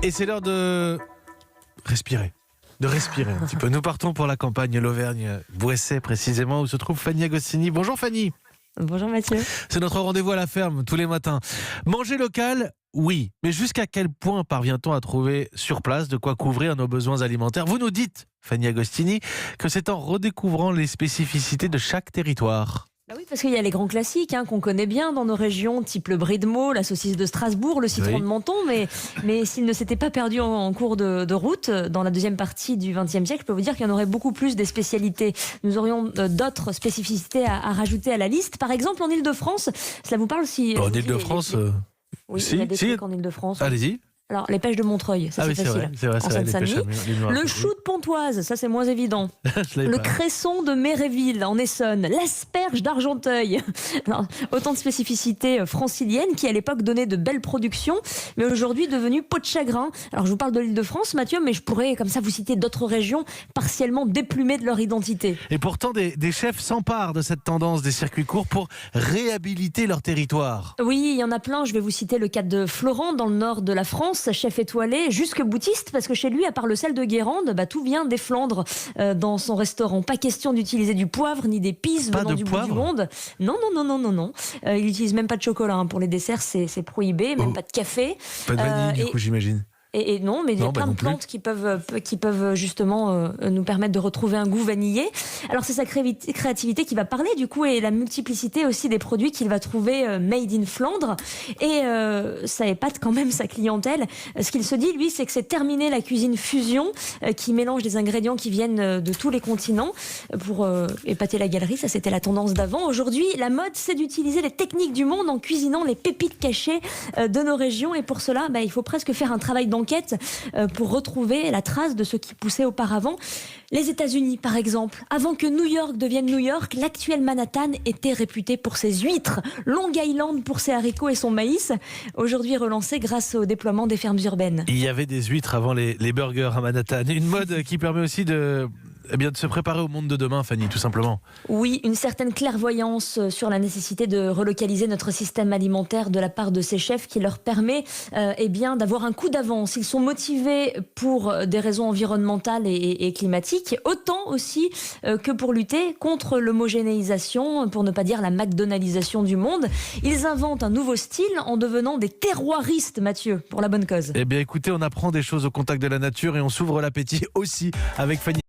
Et c'est l'heure de respirer. De respirer un petit peu. Nous partons pour la campagne, l'Auvergne, Bouessais précisément, où se trouve Fanny Agostini. Bonjour Fanny. Bonjour Mathieu. C'est notre rendez-vous à la ferme tous les matins. Manger local, oui. Mais jusqu'à quel point parvient-on à trouver sur place de quoi couvrir nos besoins alimentaires ? Vous nous dites, Fanny Agostini, que c'est en redécouvrant les spécificités de chaque territoire. Bah oui, parce qu'il y a les grands classiques qu'on connaît bien dans nos régions, type le brie de Meaux, la saucisse de Strasbourg, le citron Oui. de Menton, mais s'ils ne s'étaient pas perdus en cours de route, dans la deuxième partie du XXe siècle, je peux vous dire qu'il y en aurait beaucoup plus des spécialités. Nous aurions d'autres spécificités à rajouter à la liste. Par exemple, en Île-de-France, cela vous parle si... En Île-de-France, Oui, si, il y a des si. trucs en Île-de-France. Allez-y. Alors, les pêches de Montreuil, ça Ah c'est oui, facile. c'est vrai, En Seine-Saint-Denis. Le chou de Pontoise, ça c'est moins évident. Le cresson de Méréville en Essonne, l'asperge d'Argenteuil. Alors, autant de spécificités franciliennes qui à l'époque donnaient de belles productions, mais aujourd'hui devenues peau de chagrin. Alors je vous parle de l'Île-de-France, Mathieu, mais je pourrais comme ça vous citer d'autres régions partiellement déplumées de leur identité. Et pourtant, des chefs s'emparent de cette tendance des circuits courts pour réhabiliter leur territoire. Oui, il y en a plein. Je vais vous citer le cas de Florent, dans le nord de la France, chef étoilé, jusque boutiste, parce que chez lui, à part le sel de Guérande, tout vient des Flandres dans son restaurant. Pas question d'utiliser du poivre ni d'épices venant du bout du monde. Non. Il n'utilise même pas de chocolat pour les desserts, c'est prohibé, même pas de café. Pas de vanille, du coup, j'imagine. Et non, mais il y a plein de plantes qui peuvent justement nous permettre de retrouver un goût vanillé. Alors c'est sa créativité qui va parler du coup, et la multiplicité aussi des produits qu'il va trouver made in Flandre. Et ça épate quand même sa clientèle. Ce qu'il se dit, lui, c'est que c'est terminé la cuisine fusion qui mélange des ingrédients qui viennent de tous les continents pour épater la galerie. Ça, c'était la tendance d'avant. Aujourd'hui, la mode, c'est d'utiliser les techniques du monde en cuisinant les pépites cachées de nos régions. Et pour cela, il faut presque faire un travail d'enquête pour retrouver la trace de ce qui poussait auparavant. Les États-Unis, par exemple. Avant que New York devienne New York, l'actuel Manhattan était réputé pour ses huîtres, Long Island pour ses haricots et son maïs, aujourd'hui relancé grâce au déploiement des fermes urbaines. Il y avait des huîtres avant les burgers à Manhattan. Une mode qui permet aussi de se préparer au monde de demain, Fanny, tout simplement. Oui, une certaine clairvoyance sur la nécessité de relocaliser notre système alimentaire de la part de ces chefs qui leur permet d'avoir un coup d'avance. Ils sont motivés pour des raisons environnementales et climatiques, autant aussi que pour lutter contre l'homogénéisation, pour ne pas dire la McDonaldisation du monde. Ils inventent un nouveau style en devenant des terroiristes, Mathieu, pour la bonne cause. Eh bien écoutez, on apprend des choses au contact de la nature et on s'ouvre l'appétit aussi avec Fanny.